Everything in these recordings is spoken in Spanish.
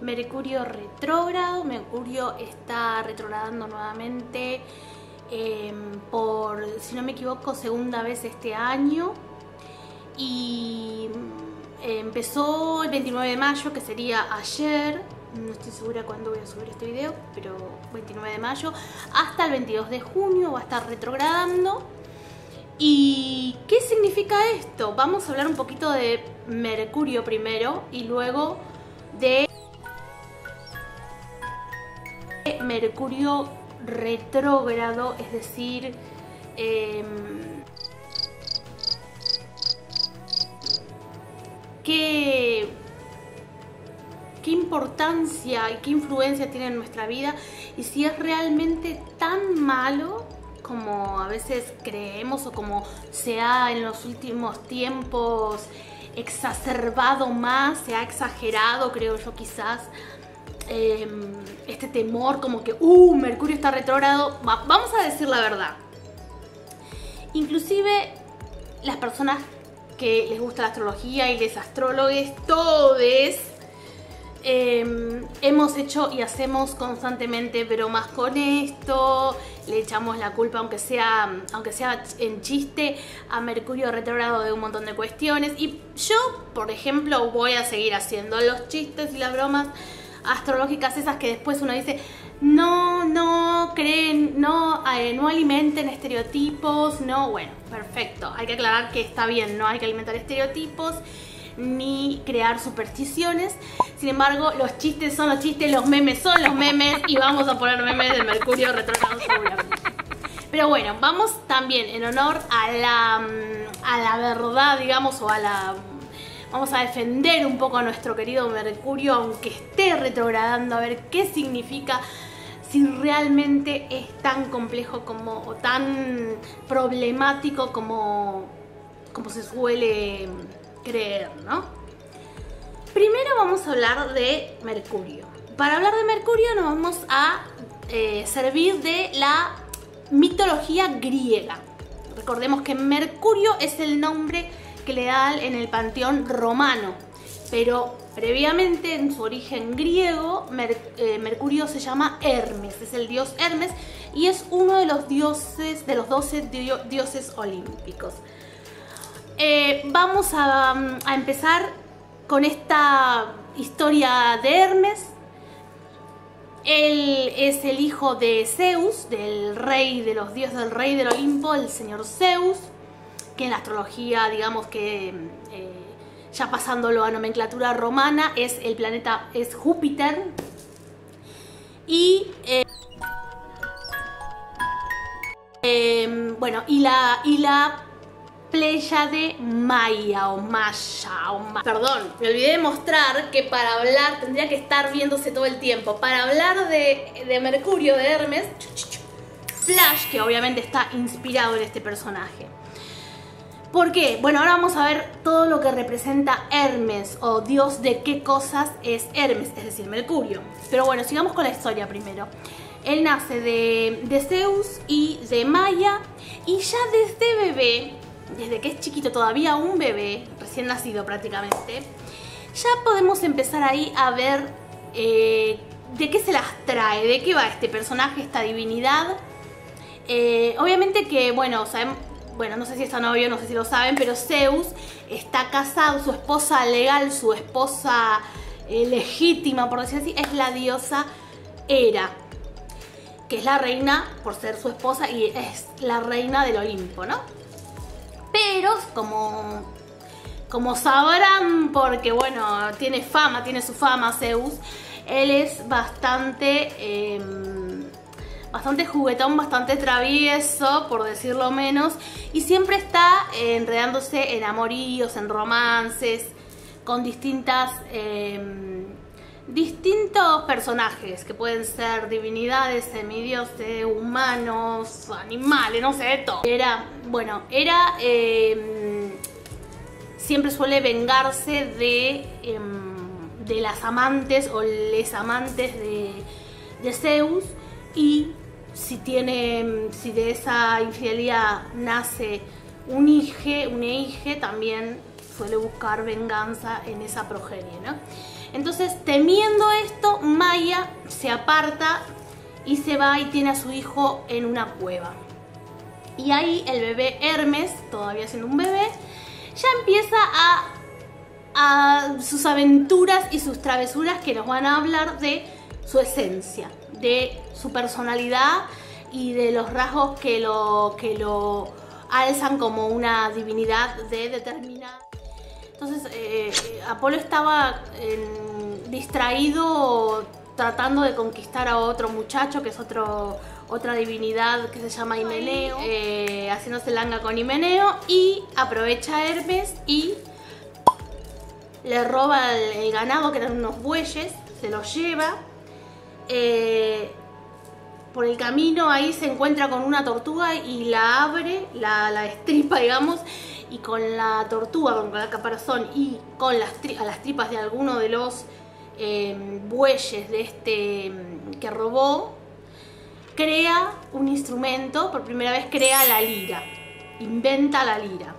Mercurio retrógrado. Mercurio está retrogradando nuevamente por, si no me equivoco, segunda vez este año. Y empezó el 29 de mayo, que sería ayer. No estoy segura cuándo voy a subir este video, pero 29 de mayo hasta el 22 de junio va a estar retrogradando. ¿Y qué significa esto? Vamos a hablar un poquito de Mercurio primero y luego de Mercurio retrógrado, es decir, qué importancia y qué influencia tiene en nuestra vida y si es realmente tan malo como a veces creemos o como se ha en los últimos tiempos exacerbado más, se ha exagerado, creo yo, quizás este temor como que Mercurio está retrógrado. Vamos a decir la verdad, inclusive las personas que les gusta la astrología y los astrólogos, todes hemos hecho y hacemos constantemente bromas con esto, le echamos la culpa, aunque sea en chiste, a Mercurio retrógrado de un montón de cuestiones. Y yo, por ejemplo, voy a seguir haciendo los chistes y las bromas astrológicas esas que después uno dice no creen, no alimenten estereotipos, no, bueno, perfecto, hay que aclarar que está bien, no hay que alimentar estereotipos ni crear supersticiones. Sin embargo, los chistes son los chistes, los memes son los memes y vamos a poner memes de Mercurio retrógrado seguramente. Pero bueno, vamos también en honor a la verdad, digamos, vamos a defender un poco a nuestro querido Mercurio, aunque esté retrogradando, a ver qué significa, si realmente es tan complejo o tan problemático como se suele creer, ¿no? Primero vamos a hablar de Mercurio. Para hablar de Mercurio nos vamos a servir de la mitología griega. Recordemos que Mercurio es el nombre que le da en el panteón romano, pero previamente en su origen griego Mercurio se llama Hermes, es el dios Hermes y es uno de los dioses, de los 12 dioses olímpicos. Vamos a empezar con esta historia de Hermes. Él es el hijo de Zeus, del rey de los dioses, del rey del Olimpo, el señor Zeus, que en la astrología, digamos que ya pasándolo a nomenclatura romana, es el planeta, es Júpiter. Y bueno, y la Pléyade Maya Perdón, me olvidé de mostrar que para hablar tendría que estar viéndose todo el tiempo. Para hablar de Mercurio, de Hermes, Flash, que obviamente está inspirado en este personaje. ¿Por qué? Bueno, ahora vamos a ver todo lo que representa Hermes, o dios de qué cosas es Hermes, es decir, Mercurio. Pero bueno, sigamos con la historia primero. Él nace de Zeus y de Maya, y ya desde bebé, desde que es chiquito, todavía un bebé, recién nacido prácticamente, ya podemos empezar ahí a ver de qué se las trae, de qué va este personaje, esta divinidad. Obviamente que, bueno, no sé si está novio, no sé si lo saben, pero Zeus está casado, su esposa legal, su esposa legítima, por decir así, es la diosa Hera, que es la reina, por ser su esposa, y es la reina del Olimpo, ¿no? Pero como sabrán, porque bueno, tiene su fama Zeus, él es bastante juguetón, bastante travieso, por decirlo menos, y siempre está enredándose en amoríos, en romances, con distintos personajes, que pueden ser divinidades, semidioses, humanos, animales, no sé, de todo. Siempre suele vengarse de las amantes o les amantes de Zeus, y si de esa infidelidad nace un hijo, también suele buscar venganza en esa progenie, ¿no? Entonces, temiendo esto, Maia se aparta y se va y tiene a su hijo en una cueva. Y ahí el bebé Hermes, todavía siendo un bebé, ya empieza a sus aventuras y sus travesuras, que nos van a hablar de su esencia, de su personalidad y de los rasgos que lo alzan como una divinidad de determinada. Entonces Apolo estaba distraído tratando de conquistar a otro muchacho, que es otra divinidad que se llama Himeneo, haciéndose langa con Himeneo, y aprovecha a Hermes y le roba el ganado, que eran unos bueyes, se los lleva. Por el camino ahí se encuentra con una tortuga y la abre, la destripa, digamos, y con la tortuga, con la caparazón y con las tripas de alguno de los bueyes de que robó, crea un instrumento. Por primera vez crea la lira, inventa la lira.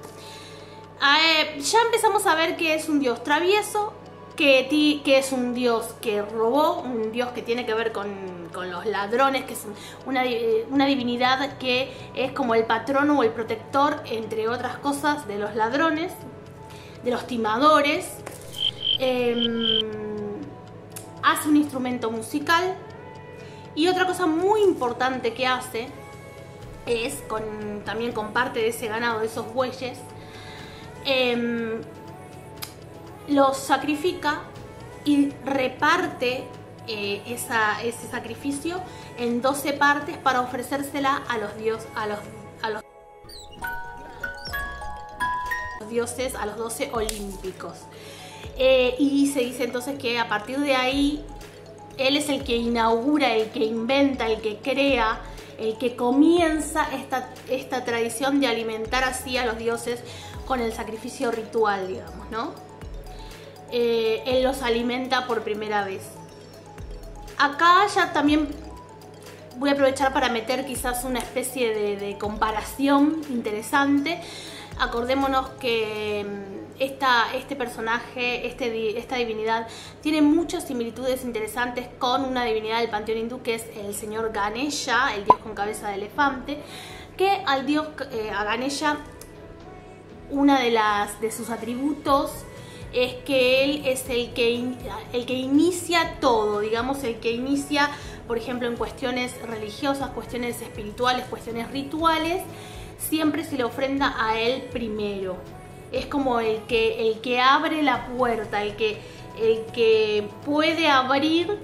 Ya empezamos a ver que es un dios travieso, que es un dios que robó, un dios que tiene que ver con los ladrones, que es una divinidad que es como el patrono o el protector, entre otras cosas, de los ladrones, de los timadores. Hace un instrumento musical, y otra cosa muy importante que hace es, también con parte de ese ganado, de esos bueyes, los sacrifica y reparte ese sacrificio en 12 partes para ofrecérsela a los dioses, a los 12 olímpicos. Y se dice entonces que a partir de ahí él es el que inaugura, el que inventa, el que crea, el que comienza esta tradición de alimentar así a los dioses con el sacrificio ritual, digamos, ¿no? Él los alimenta por primera vez. Acá ya también voy a aprovechar para meter quizás una especie de comparación interesante. Acordémonos que este personaje, esta divinidad, tiene muchas similitudes interesantes con una divinidad del panteón hindú, que es el señor Ganesha, el dios con cabeza de elefante, que a Ganesha, una de sus atributos es que él es el que inicia todo, digamos, el que inicia, por ejemplo, en cuestiones religiosas, cuestiones espirituales, cuestiones rituales, siempre se le ofrenda a él primero. Es como el que abre la puerta, el que puede abrir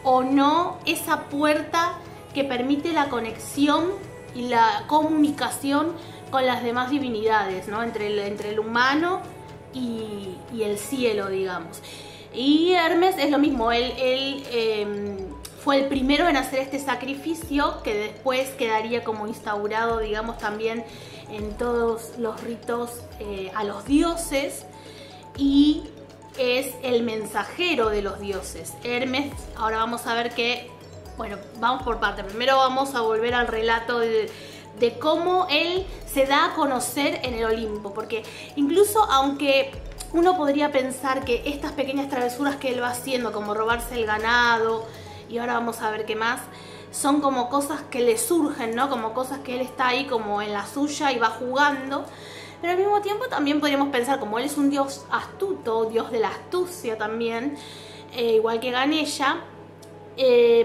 o no esa puerta que permite la conexión y la comunicación con las demás divinidades, ¿no? Entre el humano y el cielo, digamos. Y Hermes es lo mismo, él fue el primero en hacer este sacrificio, que después quedaría como instaurado, digamos, también en todos los ritos a los dioses, y es el mensajero de los dioses. Hermes, ahora vamos a ver que, bueno, vamos por parte. Primero vamos a volver al relato de cómo él se da a conocer en el Olimpo, porque incluso aunque uno podría pensar que estas pequeñas travesuras que él va haciendo, como robarse el ganado, y ahora vamos a ver qué más, son como cosas que le surgen, ¿no? Como cosas que él está ahí como en la suya y va jugando. Pero al mismo tiempo también podríamos pensar, como él es un dios astuto, dios de la astucia también, igual que Ganesha,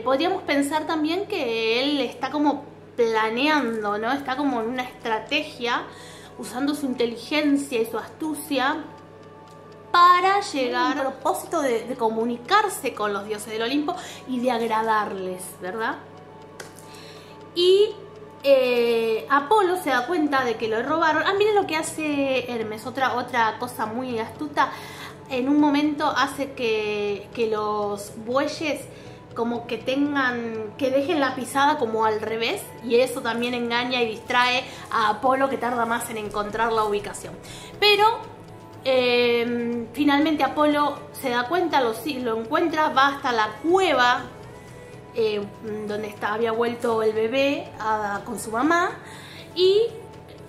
podríamos pensar también que él está como planeando, ¿no? Está como en una estrategia, usando su inteligencia y su astucia para llegar al propósito de comunicarse con los dioses del Olimpo y de agradarles, ¿verdad? Y Apolo se da cuenta de que lo robaron. Miren lo que hace Hermes, otra cosa muy astuta. En un momento hace que los bueyes como que dejen la pisada como al revés, y eso también engaña y distrae a Apolo, que tarda más en encontrar la ubicación. Pero finalmente Apolo se da cuenta, lo encuentra, va hasta la cueva donde había vuelto el bebé con su mamá, y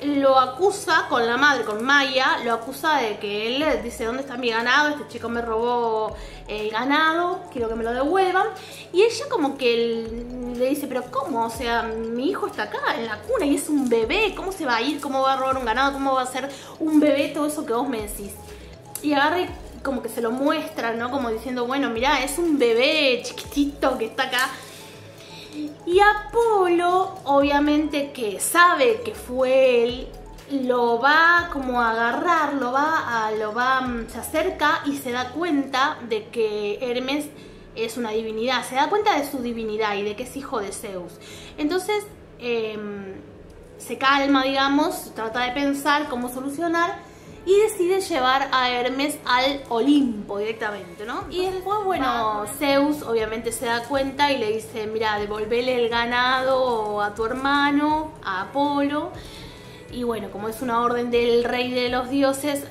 lo acusa con la madre, con Maya, lo acusa de que él dice, ¿dónde está mi ganado? Este chico me robó el ganado, quiero que me lo devuelvan. Y ella como que le dice, pero ¿cómo? O sea, mi hijo está acá en la cuna y es un bebé, ¿cómo se va a ir? ¿Cómo va a robar un ganado? ¿Cómo va a ser un bebé? Todo eso que vos me decís. Y agarra y como que se lo muestra, ¿no? Como diciendo, bueno, mirá, es un bebé chiquitito que está acá. Y Apolo, obviamente que sabe que fue él, lo va como a agarrar, se acerca y se da cuenta de que Hermes es una divinidad, se da cuenta de su divinidad y de que es hijo de Zeus. Entonces se calma, digamos, trata de pensar cómo solucionar y decide llevar a Hermes al Olimpo directamente, ¿no? Y después, bueno, Zeus obviamente se da cuenta y le dice, mira, devolvele el ganado a tu hermano, a Apolo. Y bueno, como es una orden del rey de los dioses,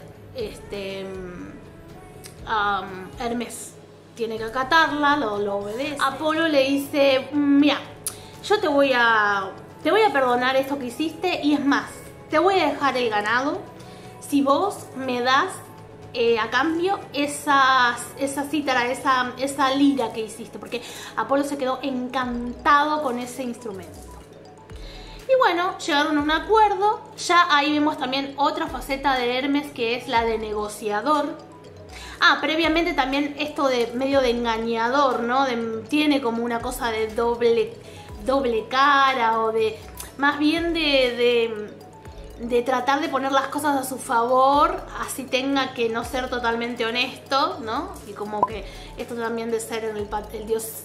Hermes tiene que acatarla, lo obedece. Apolo le dice, mira, yo te voy a perdonar esto que hiciste y es más, te voy a dejar el ganado si vos me das a cambio esa cítara, esa lira que hiciste, porque Apolo se quedó encantado con ese instrumento. Y bueno, llegaron a un acuerdo. Ya ahí vemos también otra faceta de Hermes, que es la de negociador. Previamente también esto de medio de engañador, ¿no? Tiene como una cosa de doble cara, o de más bien de tratar de poner las cosas a su favor, así tenga que no ser totalmente honesto, ¿no? Y como que esto también de ser el dios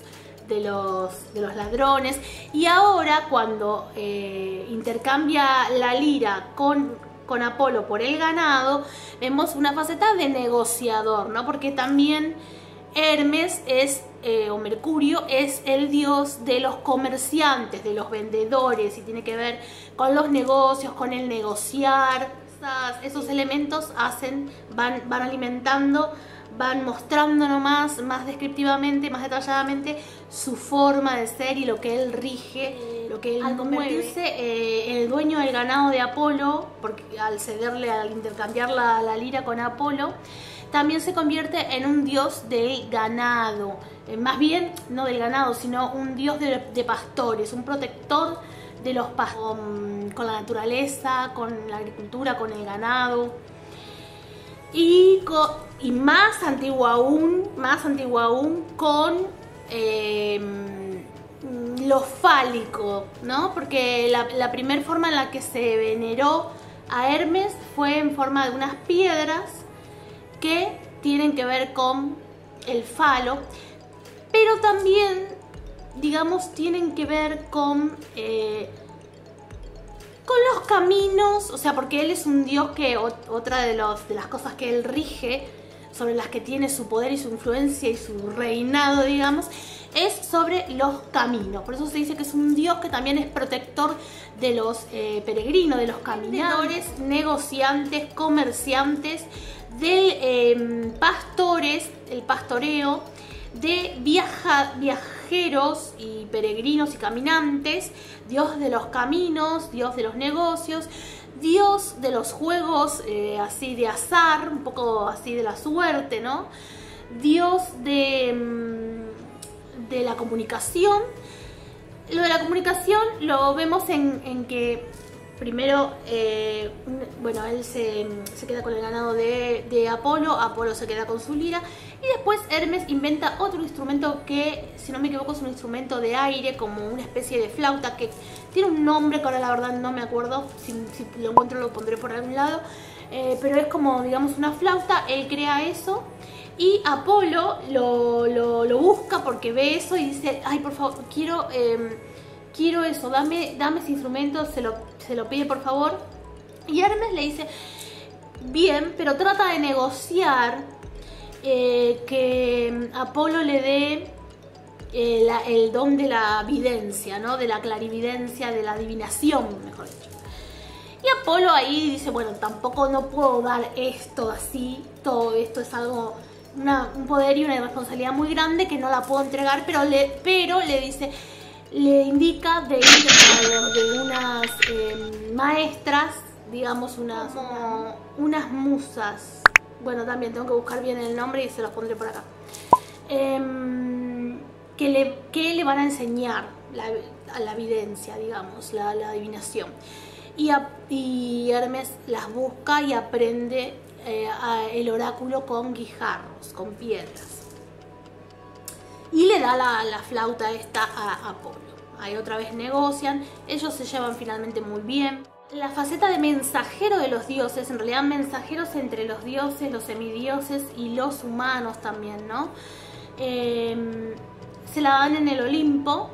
de los ladrones. Y ahora cuando intercambia la lira con Apolo por el ganado, vemos una faceta de negociador, ¿no? Porque también Hermes o Mercurio es el dios de los comerciantes, de los vendedores, y tiene que ver con los negocios, con el negociar. Esos elementos van alimentando, van mostrándonos más descriptivamente, más detalladamente su forma de ser y lo que él rige, lo que él al convertirse en el dueño del ganado de Apolo, porque al intercambiar la lira con Apolo, también se convierte en un dios del ganado, más bien no del ganado, sino un dios de pastores, un protector de los pastores, con la naturaleza, con la agricultura, con el ganado. Y más antiguo aún con lo fálico, ¿no? Porque la primera forma en la que se veneró a Hermes fue en forma de unas piedras que tienen que ver con el falo, pero también, digamos, tienen que ver con los caminos, o sea, porque él es un dios que otra de las cosas que él rige, sobre las que tiene su poder y su influencia y su reinado, digamos, es sobre los caminos. Por eso se dice que es un dios que también es protector de los peregrinos, de los caminadores, negociantes, comerciantes, de pastores, el pastoreo, de viajeros y peregrinos y caminantes, dios de los caminos, dios de los negocios, dios de los juegos así de azar, un poco así de la suerte, ¿no? Dios de la comunicación. Lo de la comunicación lo vemos en que primero, bueno, él se queda con el ganado de Apolo, Apolo se queda con su lira, y después Hermes inventa otro instrumento que, si no me equivoco, es un instrumento de aire, como una especie de flauta, que tiene un nombre que ahora la verdad no me acuerdo, si lo encuentro lo pondré por algún lado, pero es como, digamos, una flauta. Él crea eso, y Apolo lo busca porque ve eso y dice, ay, por favor, quiero eso, dame ese instrumento, se lo pide por favor. Y Hermes le dice, bien, pero trata de negociar que Apolo le dé el don de la videncia, ¿no? De la clarividencia, de la adivinación, mejor dicho. Y Apolo ahí dice, bueno, tampoco no puedo dar esto así, todo esto es algo, un poder y una responsabilidad muy grande que no la puedo entregar, pero le dice, le indica de ir a de unas maestras digamos, unas musas. Bueno, también tengo que buscar bien el nombre y se los pondré por acá. Que le van a enseñar la evidencia, digamos, la adivinación. Y Hermes las busca y aprende el oráculo con guijarros, con piedras. Y le da la flauta esta a Apolo. Ahí otra vez negocian, ellos se llevan finalmente muy bien. La faceta de mensajero de los dioses, en realidad mensajeros entre los dioses, los semidioses y los humanos también, ¿no? Se la dan en el Olimpo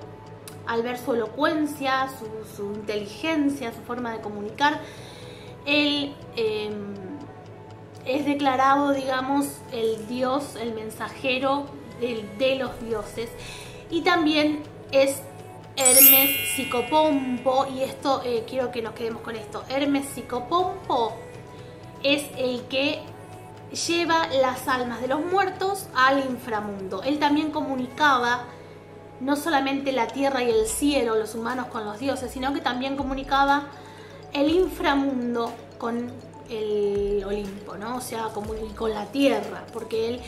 al ver su elocuencia, su inteligencia, su forma de comunicar. Él es declarado, digamos, el dios, el mensajero de los dioses, y también es Hermes Psicopompo, y esto quiero que nos quedemos con esto. Hermes Psicopompo es el que lleva las almas de los muertos al inframundo. Él también comunicaba no solamente la tierra y el cielo, los humanos con los dioses, sino que también comunicaba el inframundo con el Olimpo, ¿no? O sea, con la tierra, porque él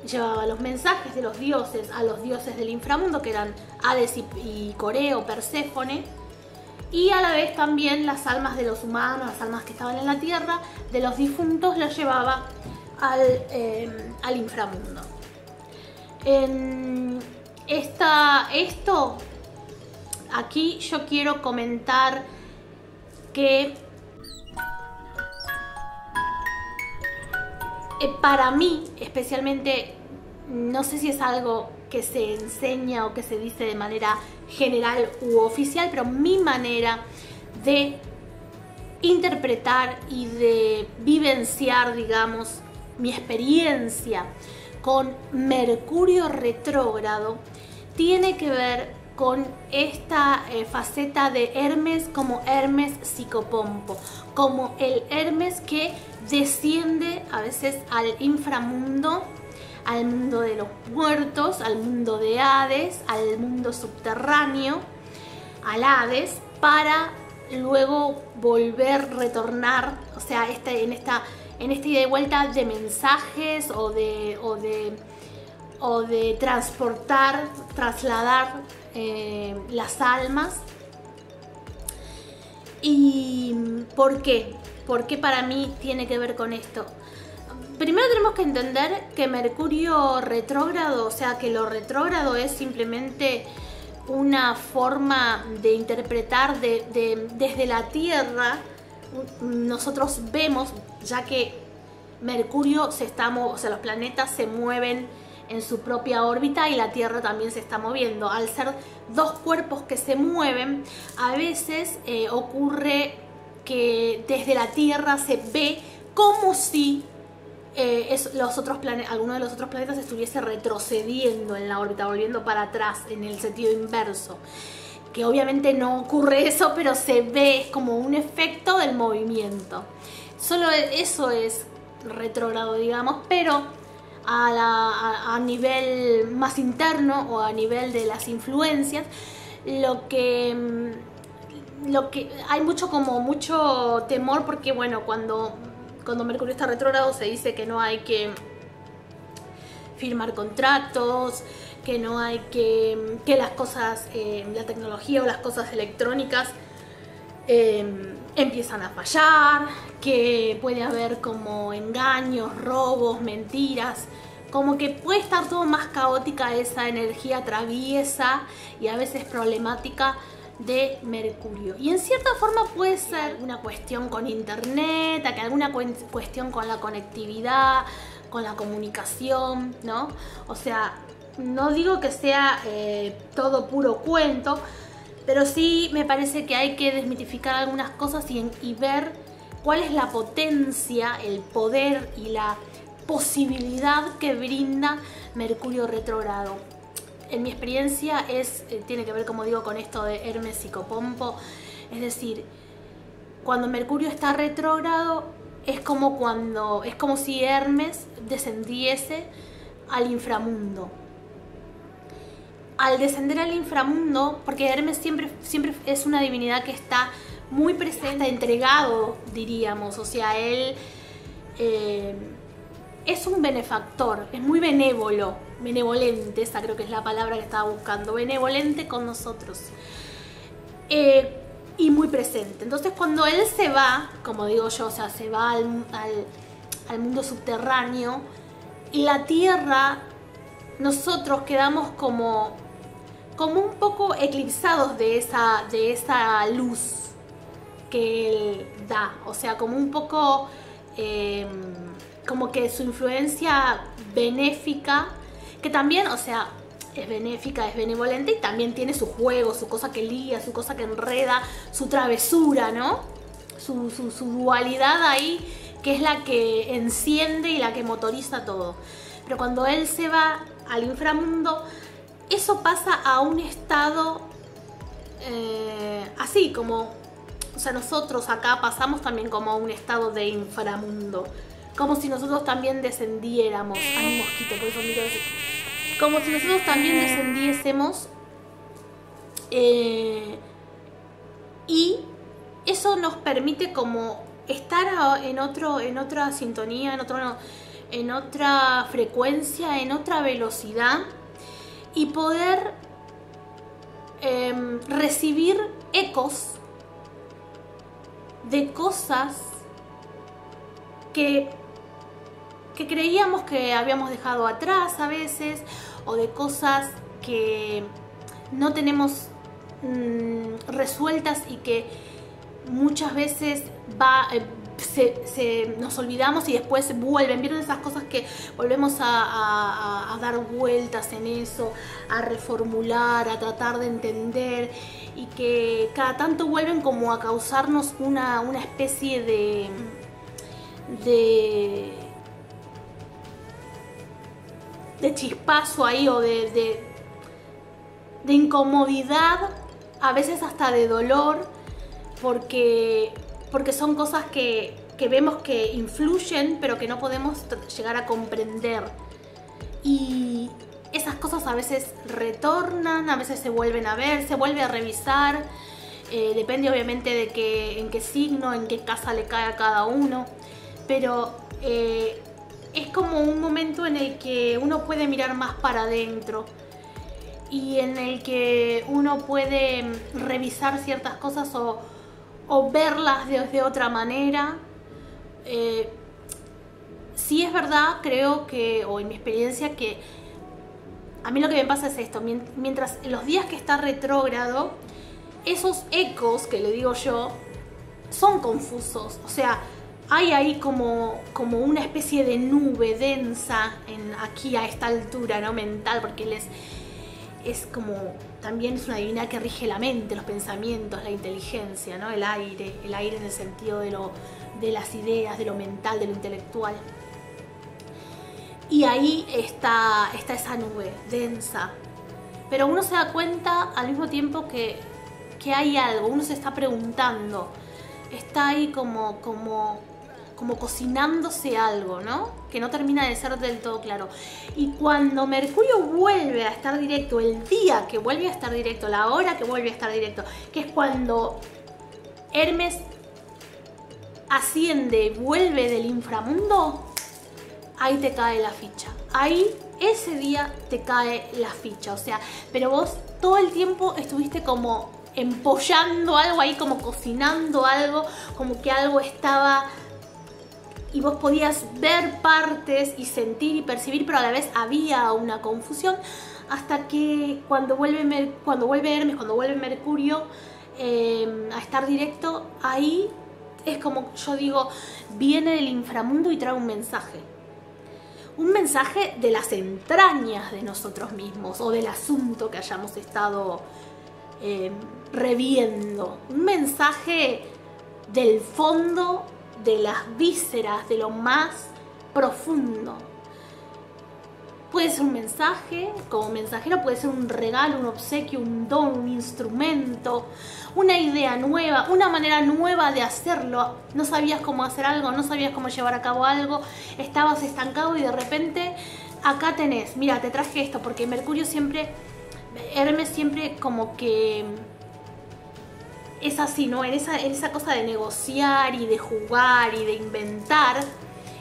llevaba los mensajes de los dioses a los dioses del inframundo, que eran Hades y Coreo, Perséfone, y a la vez también las almas de los humanos, las almas que estaban en la tierra, de los difuntos, las llevaba al inframundo. Esto aquí yo quiero comentar que para mí, especialmente, no sé si es algo que se enseña o que se dice de manera general u oficial, pero mi manera de interpretar y de vivenciar, digamos, mi experiencia con Mercurio retrógrado tiene que ver con esta faceta de Hermes como Hermes Psicopompo, como el Hermes que desciende a veces al inframundo, al mundo de los muertos, al mundo de Hades, al mundo subterráneo, al Hades, para luego retornar, o sea, en esta ida y vuelta de mensajes o de trasladar las almas. ¿Y por qué? ¿Por qué para mí tiene que ver con esto? Primero tenemos que entender que Mercurio retrógrado, o sea, que lo retrógrado es simplemente una forma de interpretar desde la Tierra. Nosotros vemos, ya que Mercurio o sea, los planetas se mueven en su propia órbita y la Tierra también se está moviendo. Al ser dos cuerpos que se mueven, a veces ocurre que desde la Tierra se ve como si alguno de los otros planetas estuviese retrocediendo en la órbita, volviendo para atrás en el sentido inverso. Que obviamente no ocurre eso, pero se ve como un efecto del movimiento. Solo eso es retrógrado, digamos, pero a nivel más interno o a nivel de las influencias, lo que hay mucho temor, porque bueno, cuando Mercurio está retrógrado se dice que no hay que firmar contratos, que no hay que las cosas, la tecnología o las cosas electrónicas empiezan a fallar, que puede haber como engaños, robos, mentiras, como que puede estar todo más caótica esa energía traviesa y a veces problemática de Mercurio. Y en cierta forma puede ser una cuestión con internet, alguna cuestión con la conectividad, con la comunicación, ¿no? O sea, no digo que sea todo puro cuento, pero sí me parece que hay que desmitificar algunas cosas y ver cuál es la potencia, el poder y la posibilidad que brinda Mercurio retrógrado. En mi experiencia tiene que ver, como digo, con esto de Hermes Psicopompo. Es decir, cuando Mercurio está retrógrado es como si Hermes descendiese al inframundo. Al descender al inframundo, porque Hermes siempre es una divinidad que está muy presente, entregado, diríamos. O sea, él es un benefactor, es muy benevolente, esa creo que es la palabra que estaba buscando, benevolente con nosotros. Y muy presente. Entonces cuando él se va, como digo yo, o sea, se va al mundo subterráneo, y la tierra, nosotros quedamos como un poco eclipsados de esa luz que él da. O sea, como un poco como que su influencia benéfica, que también, o sea, es benéfica, es benevolente, y también tiene su juego, su cosa que lía, su cosa que enreda, su travesura, ¿no? Su dualidad ahí, que es la que enciende y la que motoriza todo. Pero cuando él se va al inframundo, eso pasa a un estado así como, o sea, nosotros acá pasamos también como a un estado de inframundo, como si nosotros también descendiéramos. Hay un mosquito, por eso miro así. Como si nosotros también descendiésemos, y eso nos permite como estar en otra sintonía, en otra frecuencia, en otra velocidad, y poder recibir ecos de cosas que creíamos que habíamos dejado atrás a veces, o de cosas que no tenemos resueltas y que muchas veces nos olvidamos y después vuelven. ¿Vieron esas cosas que volvemos a dar vueltas en eso, a reformular, a tratar de entender, y que cada tanto vuelven como a causarnos una especie de chispazo ahí, o de incomodidad, a veces hasta de dolor, porque son cosas que vemos que influyen, pero que no podemos llegar a comprender. Y esas cosas a veces retornan, a veces se vuelven a ver, se vuelve a revisar. Depende obviamente de en qué signo, en qué casa le cae a cada uno. Pero es como un momento en el que uno puede mirar más para adentro, y en el que uno puede revisar ciertas cosas o verlas de otra manera. Sí es verdad, creo que, o en mi experiencia, que a mí lo que me pasa es esto: mientras los días que está retrógrado, esos ecos que le digo yo son confusos. O sea, hay ahí como una especie de nube densa aquí a esta altura, ¿no? Mental, porque él es como, también es una divinidad que rige la mente, los pensamientos, la inteligencia, ¿no? El aire en el sentido de las ideas, de lo mental, de lo intelectual. Y ahí está esa nube densa. Pero uno se da cuenta al mismo tiempo que hay algo, uno se está preguntando, está ahí como cocinándose algo, ¿no? Que no termina de ser del todo claro. Y cuando Mercurio vuelve a estar directo, el día que vuelve a estar directo, la hora que vuelve a estar directo, que es cuando Hermes asciende, vuelve del inframundo, ahí te cae la ficha. Ahí, ese día te cae la ficha. O sea, pero vos todo el tiempo estuviste como empollando algo ahí, como cocinando algo, como que algo estaba, y vos podías ver partes y sentir y percibir, pero a la vez había una confusión, hasta que cuando vuelve Hermes, cuando vuelve Mercurio a estar directo, ahí es como yo digo, viene del inframundo y trae un mensaje de las entrañas de nosotros mismos, o del asunto que hayamos estado reviendo, un mensaje del fondo, de las vísceras, de lo más profundo. Puede ser un mensaje, como mensajero puede ser un regalo, un obsequio, un don, un instrumento, una idea nueva, una manera nueva de hacerlo. No sabías cómo hacer algo, no sabías cómo llevar a cabo algo, estabas estancado y de repente acá tenés, mira, te traje esto, porque Mercurio siempre, Hermes siempre como que es así, ¿no? En esa cosa de negociar y de jugar y de inventar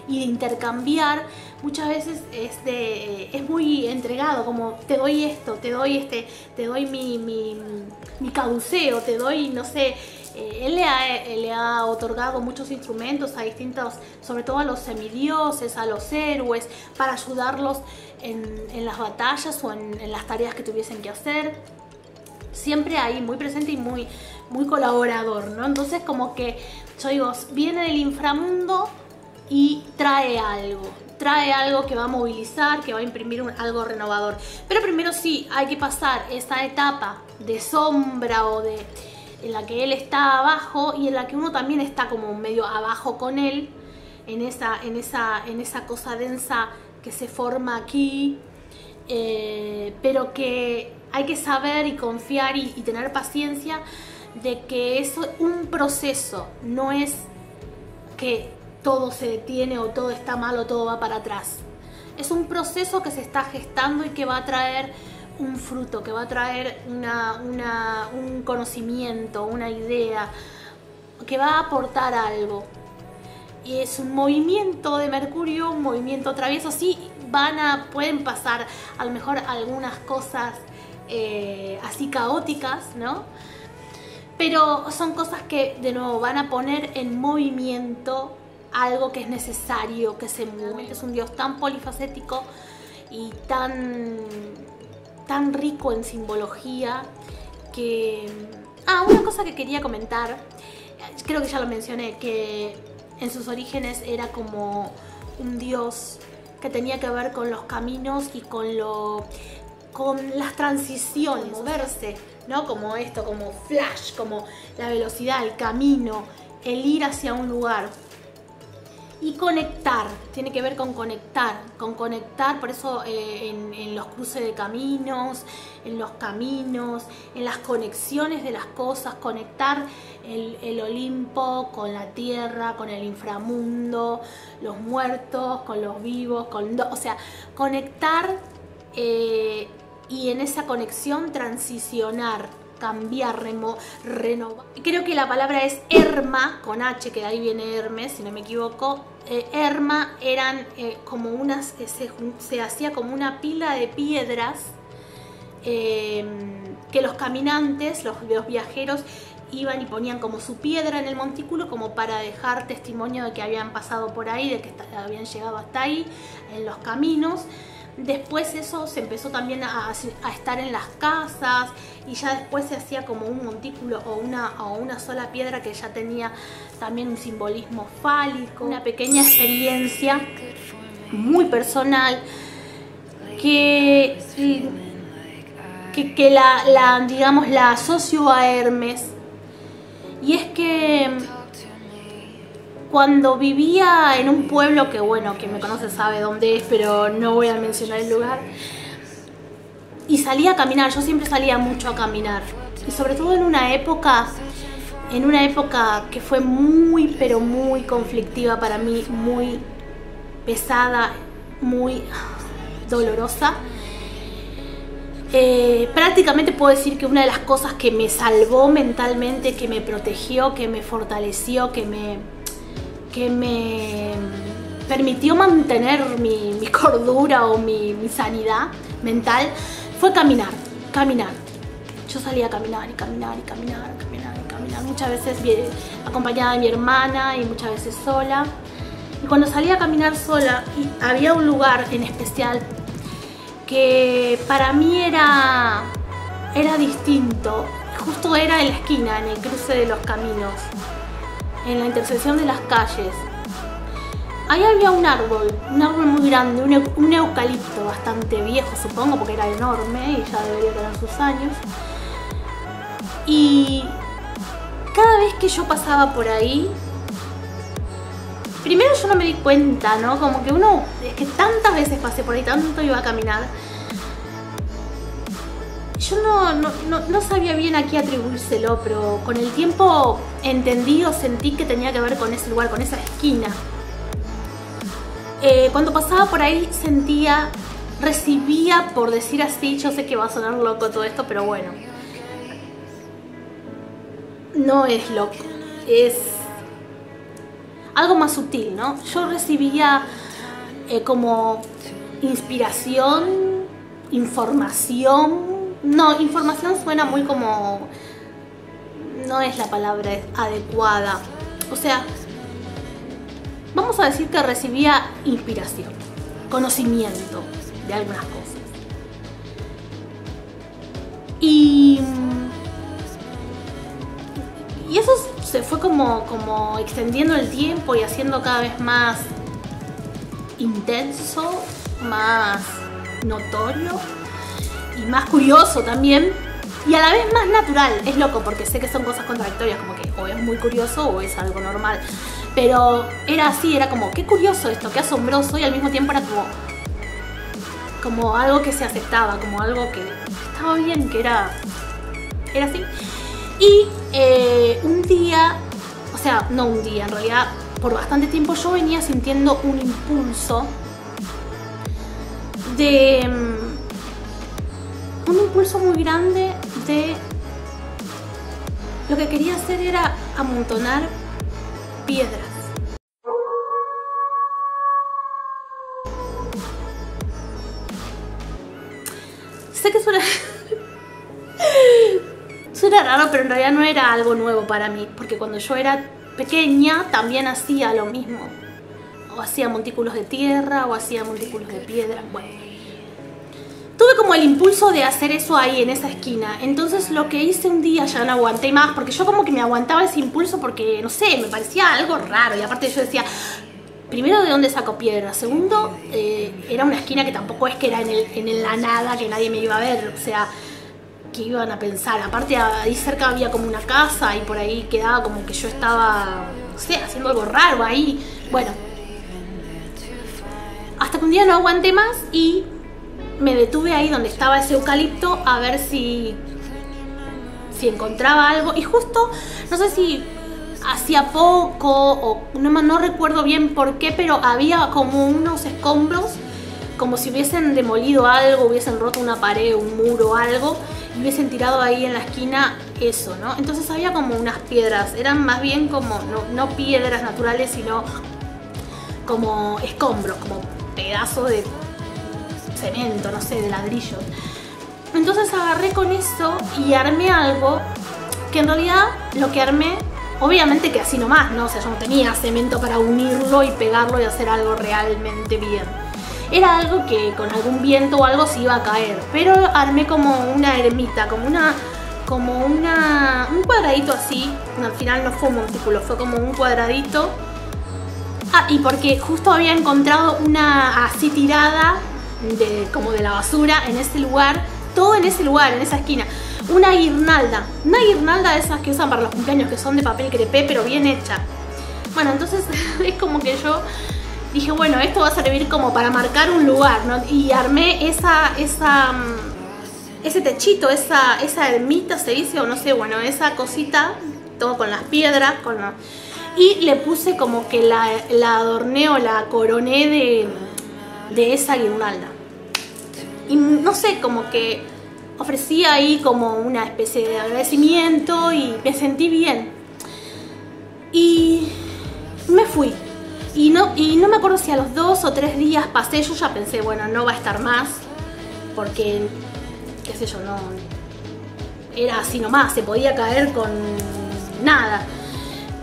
y de intercambiar, muchas veces es muy entregado, como te doy esto, te doy mi caduceo, te doy, no sé, él le ha otorgado muchos instrumentos a distintos, sobre todo a los semidioses, a los héroes, para ayudarlos en las batallas o en las tareas que tuviesen que hacer. Siempre ahí, muy presente y muy colaborador, ¿no? Entonces como que, yo digo, viene del inframundo y trae algo que va a movilizar, que va a imprimir algo renovador. Pero primero sí, hay que pasar esa etapa de sombra en la que él está abajo y en la que uno también está como medio abajo con él, en esa cosa densa que se forma aquí, pero que hay que saber y confiar y tener paciencia de que es un proceso, no es que todo se detiene o todo está mal o todo va para atrás. Es un proceso que se está gestando y que va a traer un fruto, que va a traer un conocimiento, una idea, que va a aportar algo. Y es un movimiento de Mercurio, un movimiento travieso. Sí, pueden pasar a lo mejor algunas cosas así caóticas, ¿no? Pero son cosas que de nuevo van a poner en movimiento algo que es necesario que se mueva. Es un dios tan polifacético y tan rico en simbología que... una cosa que quería comentar, creo que ya lo mencioné, que en sus orígenes era como un dios que tenía que ver con los caminos y con las transiciones, moverse, ¿no? Como esto, como flash, como la velocidad, el camino, el ir hacia un lugar. Y conectar, tiene que ver con conectar, por eso en los cruces de caminos, en los caminos, en las conexiones de las cosas, conectar el Olimpo con la tierra, con el inframundo, los muertos, con los vivos, o sea, conectar y en esa conexión transicionar, cambiar, renovar. Creo que la palabra es Herma, con H, que de ahí viene Hermes, si no me equivoco. Herma eran como se hacía como una pila de piedras que los caminantes, los viajeros, iban y ponían como su piedra en el montículo como para dejar testimonio de que habían pasado por ahí, de que habían llegado hasta ahí en los caminos. Después eso se empezó también a estar en las casas y ya después se hacía como un montículo o una sola piedra que ya tenía también un simbolismo fálico. Una pequeña experiencia muy personal que digamos, la asocio a Hermes, y es que cuando vivía en un pueblo que, bueno, quien me conoce sabe dónde es, pero no voy a mencionar el lugar, y salía a caminar, yo siempre salía mucho a caminar, y sobre todo en una época que fue muy, pero muy conflictiva para mí, muy pesada, muy dolorosa. Prácticamente puedo decir que una de las cosas que me salvó mentalmente, que me protegió, que me fortaleció, que me permitió mantener mi cordura o mi sanidad mental, fue caminar. Yo salía a caminar, muchas veces acompañada de mi hermana y muchas veces sola. Y cuando salía a caminar sola, había un lugar en especial que para mí era distinto. Justo era en la esquina, en el cruce de los caminos, en la intersección de las calles. Ahí había un árbol muy grande, un eucalipto bastante viejo, supongo, porque era enorme y ya debería tener sus años. Y cada vez que yo pasaba por ahí, primero yo no me di cuenta, ¿no? Como que es que tantas veces pasé por ahí, tanto iba a caminar. Yo no sabía bien a qué atribuírselo, pero con el tiempo entendí o sentí que tenía que ver con ese lugar, con esa esquina. Cuando pasaba por ahí recibía, por decir así, yo sé que va a sonar loco todo esto, pero bueno, no es loco, es algo más sutil, ¿no? Yo recibía como inspiración, información. No, información suena muy como... no es la palabra adecuada. O sea, vamos a decir que recibía inspiración, conocimiento de algunas cosas. Y eso se fue como extendiendo el tiempo y haciendo cada vez más intenso, más notorio y más curioso también. Y a la vez más natural. Es loco porque sé que son cosas contradictorias, como que o es muy curioso o es algo normal. Pero era así, era como, qué curioso esto, qué asombroso, y al mismo tiempo era como algo que se aceptaba, como algo que estaba bien, que era así. Y un día, o sea, no un día, en realidad por bastante tiempo yo venía sintiendo un impulso un impulso muy grande de... lo que quería hacer era amontonar piedras. Sé que suena... suena raro, pero en realidad no era algo nuevo para mí, porque cuando yo era pequeña también hacía lo mismo. O hacía montículos de tierra, o hacía montículos de piedra, bueno. Tuve como el impulso de hacer eso ahí en esa esquina. Entonces lo que hice un día, ya no aguanté más, porque yo como que me aguantaba ese impulso porque, no sé, me parecía algo raro. Y aparte yo decía, primero, ¿de dónde saco piedra? Segundo, era una esquina que tampoco es que era en la nada, que nadie me iba a ver. O sea, ¿qué iban a pensar? Aparte ahí cerca había como una casa y por ahí quedaba como que yo estaba, no sé, haciendo algo raro ahí. Bueno, hasta que un día no aguanté más y me detuve ahí donde estaba ese eucalipto a ver si encontraba algo. Y justo, no sé si hacía poco o no recuerdo bien por qué, pero había como unos escombros, como si hubiesen demolido algo, hubiesen roto una pared, un muro, algo, y hubiesen tirado ahí en la esquina eso, ¿no? Entonces había como unas piedras, eran más bien como, no piedras naturales, sino como escombros, como pedazos de cemento, no sé, de ladrillos. Entonces agarré con eso y armé algo que en realidad lo que armé, obviamente que así nomás, ¿no? O sea, yo no tenía cemento para unirlo y pegarlo y hacer algo realmente bien. Era algo que con algún viento o algo se iba a caer, pero armé como una ermita, como un cuadradito así. Al final no fue un montículo, fue como un cuadradito. Ah, y porque justo había encontrado una así tirada como de la basura en ese lugar, todo en ese lugar, en esa esquina. Una guirnalda de esas que usan para los cumpleaños, que son de papel crepé, pero bien hecha. Bueno, entonces es como que yo dije, bueno, esto va a servir como para marcar un lugar, ¿no? Y armé ese techito, esa ermita se dice, o no sé, bueno, esa cosita, todo con las piedras, y le puse como que la adorné o la coroné de esa guirnalda. Y no sé, como que ofrecí ahí como una especie de agradecimiento y me sentí bien. Y me fui. Y no me acuerdo si a los 2 o 3 días pasé, yo ya pensé, bueno, no va a estar más, porque, qué sé yo, no era así nomás, se podía caer con nada.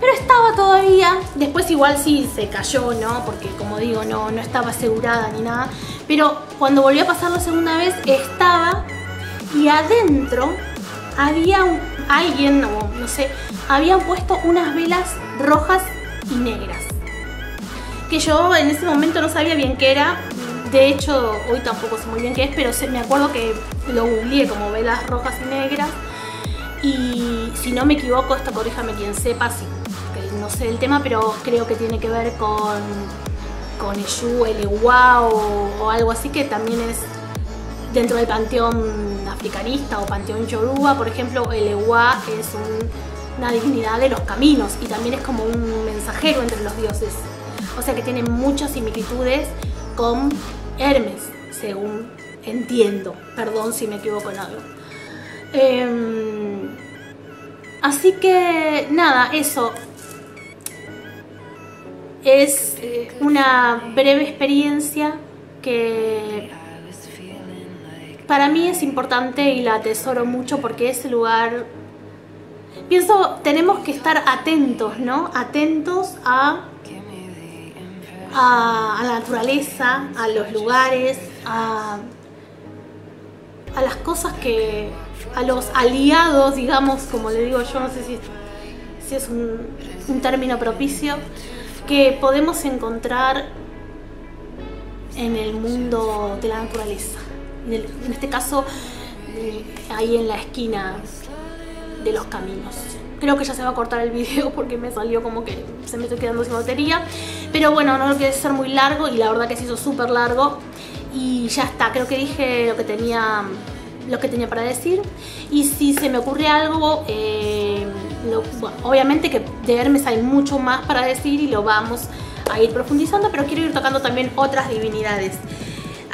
Pero estaba todavía, después igual sí se cayó, ¿no? Porque como digo, no estaba asegurada ni nada. Pero cuando volvió a pasar la segunda vez, estaba, y adentro había alguien, o no sé, habían puesto unas velas rojas y negras. Que yo en ese momento no sabía bien qué era. De hecho, hoy tampoco sé muy bien qué es, pero me acuerdo que lo googleé como velas rojas y negras. Y si no me equivoco, esto corríjame quien sepa, no sé el tema, pero creo que tiene que ver con Eshu, el Ewa o algo así, que también es dentro del panteón africanista o panteón yoruba. Por ejemplo, el Ewa es una divinidad de los caminos y también es como un mensajero entre los dioses. O sea que tiene muchas similitudes con Hermes, según entiendo. Perdón si me equivoco en algo. Así que nada, eso es una breve experiencia que para mí es importante y la atesoro mucho porque ese lugar, pienso, tenemos que estar atentos, ¿no? Atentos a la naturaleza, a los lugares, a las cosas que, a los aliados, digamos, como le digo yo, no sé si es un término propicio, que podemos encontrar en el mundo de la naturaleza. En este caso, ahí en la esquina de los caminos. Creo que ya se va a cortar el video porque me salió como que se me estoy quedando sin batería. Pero bueno, no lo quiero hacer muy largo y la verdad que se hizo súper largo. Y ya está, creo que dije lo que tenía para decir. Y si se me ocurre algo, bueno, obviamente que de Hermes hay mucho más para decir y lo vamos a ir profundizando, pero quiero ir tocando también otras divinidades.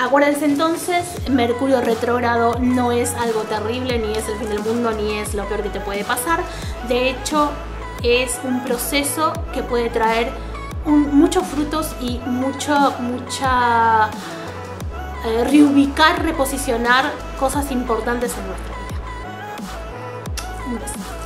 Acuérdense entonces, Mercurio retrógrado no es algo terrible, ni es el fin del mundo, ni es lo peor que te puede pasar. De hecho, es un proceso que puede traer muchos frutos y reubicar, reposicionar cosas importantes en nuestra vida. Un beso.